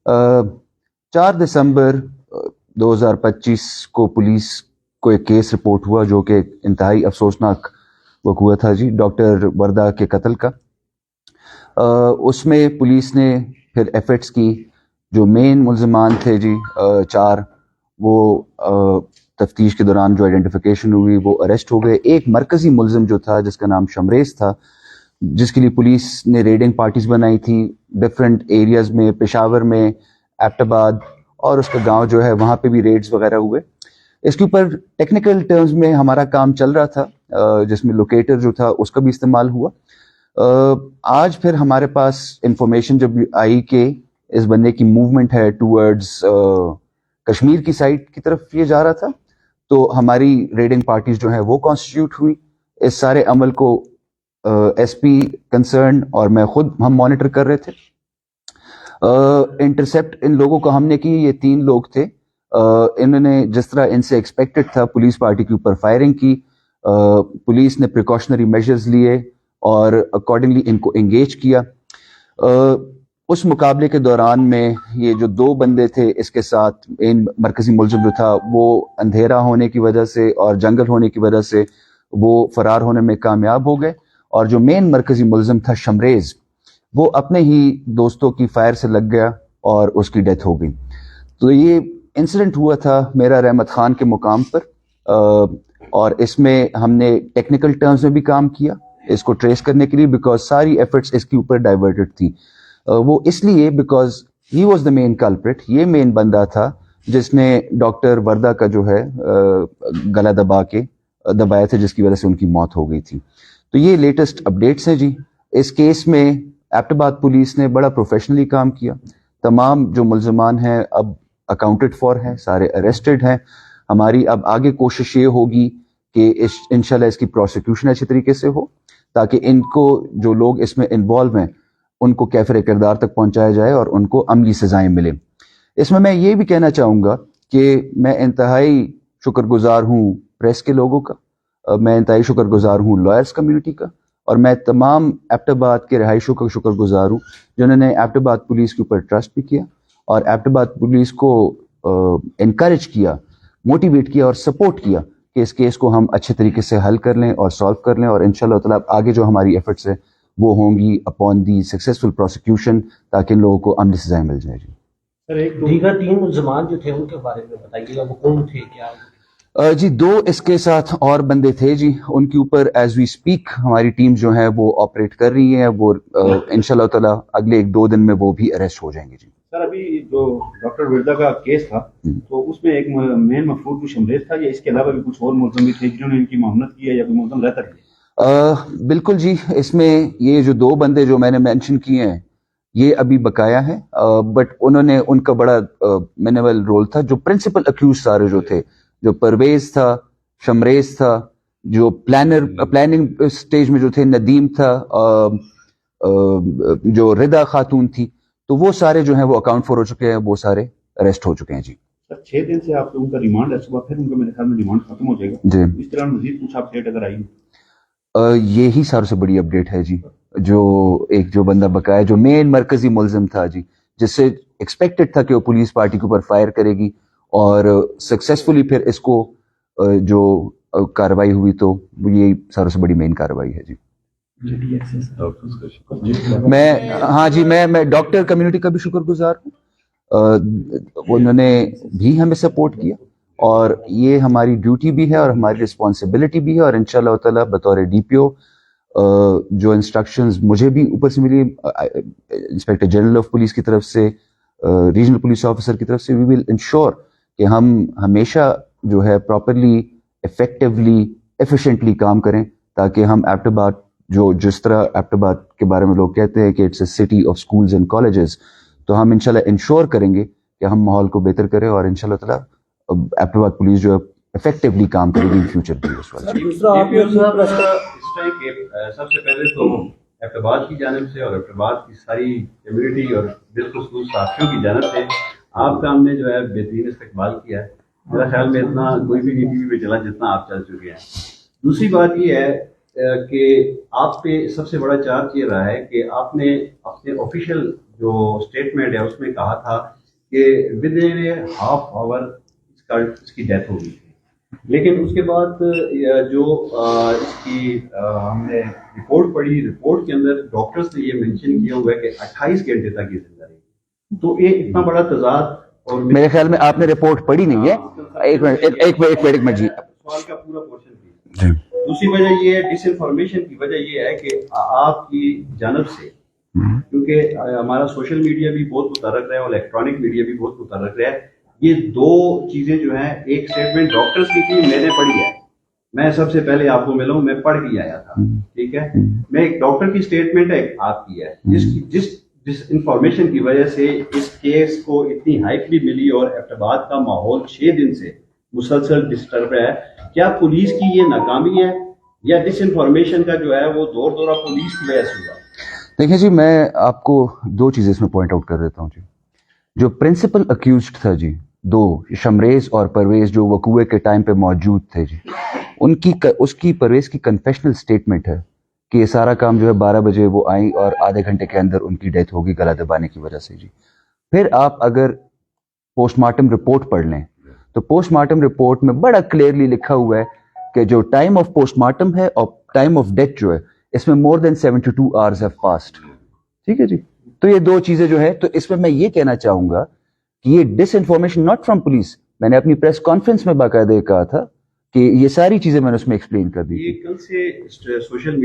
4 دسمبر 2025 کو پولیس کو ایک کیس رپورٹ ہوا جو کہ انتہائی افسوسناک وقوع تھا جی، ڈاکٹر وردہ کے قتل کا۔ اس میں پولیس نے پھر ایفرٹس کی، جو مین ملزمان تھے جی 4، وہ تفتیش کے دوران جو آئیڈینٹیفیکیشن ہوئی وہ اریسٹ ہو گئے۔ ایک مرکزی ملزم جو تھا جس کا نام شمریز تھا، جس کے لیے پولیس نے ریڈنگ پارٹیز بنائی تھی ڈفرینٹ ایریاز میں، پشاور میں، ایبٹ آباد، اور اس کا گاؤں جو ہے وہاں پہ بھی ریڈز وغیرہ ہوئے۔ اس کے اوپر ٹیکنیکل ٹرمز میں ہمارا کام چل رہا تھا، جس میں لوکیٹر جو تھا اس کا بھی استعمال ہوا۔ آج پھر ہمارے پاس انفارمیشن جب آئی کہ اس بندے کی موومنٹ ہے ٹورڈز کشمیر کی سائڈ کی طرف یہ جا رہا تھا، تو ہماری ریڈنگ پارٹیز جو ہیں وہ کانسٹیٹیوٹ ہوئی۔ اس سارے عمل کو ایس پی کنسرن اور میں خود ہم مانیٹر کر رہے تھے۔ انٹرسیپٹ ان لوگوں کو ہم نے کی، یہ 3 لوگ تھے۔ انہوں نے جس طرح ان سے ایکسپیکٹڈ تھا پولیس پارٹی کے اوپر فائرنگ کی، پولیس نے پریکاشنری میجرز لیے اور اکارڈنگلی ان کو انگیج کیا۔ اس مقابلے کے دوران میں یہ جو 2 بندے تھے اس کے ساتھ، ان مرکزی ملزم جو تھا وہ اندھیرا ہونے کی وجہ سے اور جنگل ہونے کی وجہ سے وہ فرار ہونے میں کامیاب ہو گئے، اور جو مین مرکزی ملزم تھا شمریز، وہ اپنے ہی دوستوں کی فائر سے لگ گیا اور اس کی ڈیتھ ہو گئی۔ تو یہ انسیڈنٹ ہوا تھا میرا رحمت خان کے مقام پر، اور اس میں ہم نے ٹیکنیکل ٹرمز میں بھی کام کیا اس کو ٹریس کرنے کے لیے، بیکاز ساری ایفرٹس اس کے اوپر ڈائیورٹڈ تھی۔ وہ اس لیے بیکاز ہی واز دا مین کلپرٹ، یہ مین بندہ تھا جس نے ڈاکٹر وردہ کا جو ہے گلا دبایا تھا، جس کی وجہ سے ان کی موت ہو گئی تھی۔ تو یہ لیٹسٹ اپڈیٹس ہیں جی۔ اس کیس میں ایبٹ آباد پولیس نے بڑا پروفیشنلی کام کیا، تمام جو ملزمان ہیں اب اکاؤنٹڈ فار ہیں، سارے اریسٹڈ ہیں۔ ہماری اب آگے کوشش یہ ہوگی کہ انشاءاللہ اس کی پروسیکیوشن اچھی طریقے سے ہو، تاکہ ان کو جو لوگ اس میں انوالو ہیں ان کو کیفر کردار تک پہنچایا جائے اور ان کو عملی سزائیں ملیں۔ اس میں یہ بھی کہنا چاہوں گا کہ میں انتہائی شکر گزار ہوں پریس کے لوگوں کا، میں انتہائی شکر گزار ہوں لائرز کمیونٹی کا، اور میں تمام ایبٹ آباد کے رہائشیوں کا شکر گزار ہوں جنہوں نے ایبٹ آباد پولیس کے اوپر ٹرسٹ بھی کیا اور ایبٹ آباد پولیس کو انکریج کیا، موٹیویٹ کیا اور سپورٹ کیا کہ اس کیس کو ہم اچھے طریقے سے حل کر لیں اور سالو کر لیں، اور انشاءاللہ تعالیٰ آگے جو ہماری ایفرٹس ہے وہ ہوں گی اپون دی سکسیسفل پروسیکیوشن، تاکہ ان لوگوں کو عملی سزائیں مل جائیں۔ جی سر، ایک دیگر 3 ملزمان جو تھے ان کے بارے میں بتائیے گا، وہ کون تھے، کیا؟ جی 2 اس کے ساتھ اور بندے تھے جی، ان کے اوپر ایز وی اسپیک ہماری ٹیم جو ہے وہ آپریٹ کر رہی ہیں، وہ انشاءاللہ تعالیٰ اگلے 1-2 دن میں وہ بھی اریسٹ ہو جائیں گے۔ جی سر، ابھی جو ڈاکٹر وردہ کا کیس تھا تو اس میں ایک مین مفعول بھی شمریز تھا، یا اس کے علاوہ بھی کچھ اور ملزم بھی تھے جنہوں نے ان کی معاونت کی ہے یا کوئی ملزم رہتا ہے؟ بالکل جی، اس میں یہ جو 2 بندے جو میں نے مینشن کیے ہیں یہ ابھی بقایا ہیں، بٹ انہوں نے ان کا بڑا مینیول رول تھا۔ جو پرنسپل اکیوز سارے جو تھے، جو پرویز تھا، شمریز تھا، جو پلاننگ سٹیج میں جو تھے ندیم تھا، جو ردا خاتون تھی، تو وہ سارے جو ہیں وہ اکاؤنٹ فور ہو چکے ہیں، وہ سارے اریسٹ ہو چکے ہیں۔ جی سر، 6 دن سے آپ ان کا ریمانڈ ہے، صبح پھر ان کا میرے خیال میں ریمانڈ ختم ہو جائے گا جی، اس طرح مزید کچھ آپ ڈیٹ اگر آئی؟ یہی سب سے بڑی اپڈیٹ ہے جی، جو ایک جو بندہ بقایا جو مین مرکزی ملزم تھا جی، جس سے ایکسپیکٹڈ تھا کہ وہ پولیس پارٹی کے اوپر فائر کرے گی، اور سکسیسفلی پھر اس کو جو کارروائی ہوئی، تو یہ سب سے بڑی مین کارروائی ہے۔ جی میں ڈاکٹر کمیونٹی کا بھی شکر گزار ہوں، انہوں نے بھی ہمیں سپورٹ کیا، اور یہ ہماری ڈیوٹی بھی ہے اور ہماری رسپانسبلٹی بھی ہے، اور انشاءاللہ تعالیٰ بطور ڈی پی او جو انسٹرکشنز مجھے بھی اوپر سے ملی انسپیکٹر جنرل آف پولیس کی طرف سے، ریجنل پولیس آفیسر کی طرف سے، وی ول انشور کہ ہم ہمیشہ جو ہے پراپرلی، افیکٹولی، ایفیشینٹلی کام کریں، تاکہ ہم ایبٹ آباد جو جس طرح ایبٹ آباد کے بارے میں لوگ کہتے ہیں کہ it's a city of schools and colleges, تو ہم انشاءاللہ انشور کریں گے کہ ہم ماحول کو بہتر کریں، اور انشاءاللہ تعالیٰ ایبٹ آباد پولیس جو ہے افیکٹولی کام کرے گی فیوچر بھی اس وقت۔ سب سے پہلے تو ایبٹ آباد کی جانب سے اور ایبٹ آباد کی ساری کمیونٹی اور بالخصوص صحافیوں کی جانب سے آپ کا ہم نے جو ہے بہترین استقبال کیا ہے۔ میرا خیال میں اتنا کوئی بھی ٹی وی پہ چلا جتنا آپ چل چکے ہیں۔ دوسری بات یہ ہے کہ آپ پہ سب سے بڑا چارج یہ رہا ہے کہ آپ نے اپنے آفیشیل جو اسٹیٹمنٹ ہے اس میں کہا تھا کہ ود ان ہاف آور اس کی ڈیتھ ہو گئی تھی. لیکن اس کے بعد جو اس کی ہم نے رپورٹ پڑھی, رپورٹ کے اندر ڈاکٹرز نے یہ مینشن کیا ہوا ہے کہ 28 گھنٹے تک یہ زندہ رہی. تو یہ اتنا بڑا تضاد. اور میرے خیال میں آپ نے رپورٹ پڑھی نہیں ہے. ایک منٹ جی, سوال کا پورا پورشن بھی. دوسری وجہ یہ ہے ڈس انفارمیشن کی وجہ یہ ہے کہ آپ کی جانب سے, کیونکہ ہمارا سوشل میڈیا بھی بہت متحرک رہا ہے اور الیکٹرانک میڈیا بھی بہت متحرک رہا ہے, یہ دو چیزیں جو ہیں, ایک اسٹیٹمنٹ ڈاکٹرز کی تھی, میں نے پڑھی ہے, میں سب سے پہلے آپ کو ملا ہوں, میں پڑھ کے آیا تھا, ٹھیک ہے, میں ایک ڈاکٹر کی اسٹیٹمنٹ ہے آپ کی ہے, جس ڈس انفارمیشن کی وجہ سے اس کیس کو اتنی ہائپ بھی ملی اور ایبٹباد کا ماحول 6 دن سے مسلسل ڈسٹرب ہے. کیا پولیس کی یہ ناکامی ہے یا ڈس انفارمیشن کا جو ہے وہ دور دورہ پولیس کی وجہ سے ہوا؟ دیکھیں جی, میں آپ کو 2 چیزیں اس میں پوائنٹ آؤٹ کر دیتا ہوں جی. جو پرنسپل اکیوزڈ تھا جی, 2 شمریز اور پرویز جو وقوعے کے ٹائم پہ موجود تھے جی, اس کی پرویز کی کنفیشنل سٹیٹمنٹ ہے کہ یہ سارا کام جو ہے 12 بجے وہ آئیں اور آدھے گھنٹے کے اندر ان کی ڈیتھ ہوگی گلا دبانے کی وجہ سے جی. پھر آپ اگر پوسٹ مارٹم رپورٹ پڑھ لیں تو پوسٹ مارٹم رپورٹ میں بڑا کلیئرلی لکھا ہوا ہے کہ جو ٹائم آف پوسٹ مارٹم ہے اور ٹائم آف ڈیتھ جو ہے اس میں مور دین 72 hours have passed. ٹھیک ہے جی. تو یہ 2 چیزیں جو ہے, تو اس میں یہ کہنا چاہوں گا کہ یہ ڈس انفارمیشن ناٹ فرام پولیس. میں نے اپنی پریس کانفرنس میں باقاعدہ کہا تھا کہ یہ ساری چیزیں میں نے اس میں ایکسپلین کر دی. یہ کل سے سوشل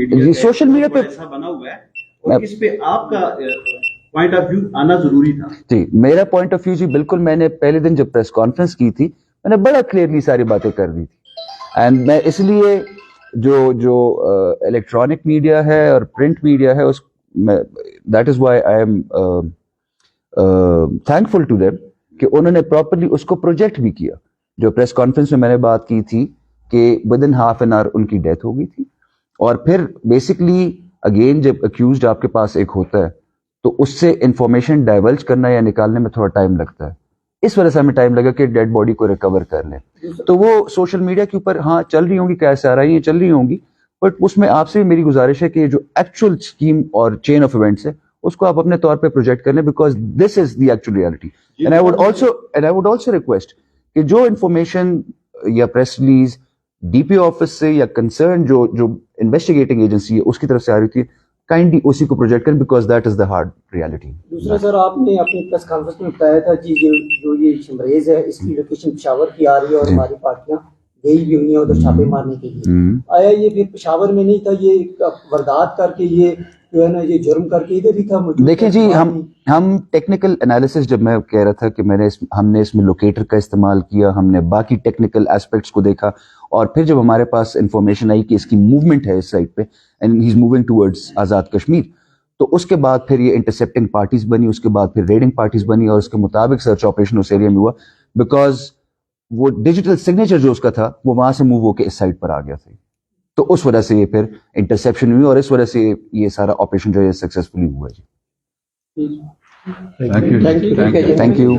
میڈیا پہ ایسا بنا ہوا ہے اور اس پہ آپ کا پوائنٹ آف ویو آنا ضروری تھا. جی, میرا پوائنٹ آف ویو جی بالکل, میں نے پہلے دن جب پریس کانفرنس کی تھی میں نے بڑا کلیئرلی ساری باتیں کر دی تھی. اینڈ میں اس لیے جو الیکٹرانک میڈیا ہے اور پرنٹ میڈیا ہے, اس that is why I am thankful to them کہ انہوں نے پراپرلی اس کو پروجیکٹ بھی کیا. جو پریس کانفرنس میں نے بات کی تھی کہ within half an hour ان کی ڈیتھ ہو گئی تھی, اور پھر بیسکلی اگین جب اکیوزڈ آپ کے پاس ایک ہوتا ہے تو اس سے انفارمیشن ڈائیولج کرنا یا نکالنے میں تھوڑا ٹائم لگتا ہے. اس وجہ سے ہمیں ٹائم لگا کہ ڈیڈ باڈی کو ریکور کر لیں. تو وہ سوشل میڈیا کے اوپر ہاں چل رہی ہوں گی, کیسے آ رہی ہیں چل رہی ہوں گی, بٹ اس میں آپ سے میری گزارش ہے کہ جو ایکچوئل اسکیم اور چین آف ایونٹس ہے اس کو آپ اپنے طور پہ پروجیکٹ کر لیں, because this is the actual reality. And I would also request کہ جو انفارمیشن یا press release D P office سے یا کنسرن جو انویسٹیگیٹنگ ایجنسی ہے اس کی طرف سے آ رہی تھی, کائنڈلی اسی کو پروجیکٹ کریں, because that is the hard reality. دوسرا سر, آپ نے اپنی پریس کانفرنس میں بتایا تھا کہ جو یہ شمریز ہے اس کی لوکیشن پشاور کی آ رہی ہے اور ہماری پارٹیاں گئی بھی ہوئی ہیں ادھر چھاپے مارنے کے لیے. آیا یہ پھر پشاور میں نہیں تھا, یہ واردات کر کے یہ جو ہے نا یہ جرم کر کے ادھر ہی تھا موجود؟ دیکھیں جی, ہم ٹیکنیکل انالیسس, جب میں کہہ رہا تھا کہ ہم نے اس میں لوکیٹر کا استعمال کیا, ہم نے باقی ٹیکنیکل ایسپیکٹس کو دیکھا, اور پھر جب ہمارے پاس انفارمیشن آئی کہ اس کی موومنٹ ہے اس سائٹ پہ and he is moving towards Azad Kashmir, تو اس کے بعد پھر یہ انٹرسیپٹنگ پارٹیز بنی, اس کے بعد پھر ریڈنگ پارٹیز بنی, اور اس کے مطابق سرچ آپریشن اس ایریا میں ہوا, بیکاز وہ ڈیجیٹل سگنیچر جو اس کا تھا وہ وہاں سے موو ہو کے اس سائٹ پر آ گیا تھا. تو اس وجہ سے یہ پھر انٹرسیپشن ہوئی اور اس وجہ سے یہ سارا آپریشن جو ہے سکسیسفلی ہوا. جی, تھینک یو.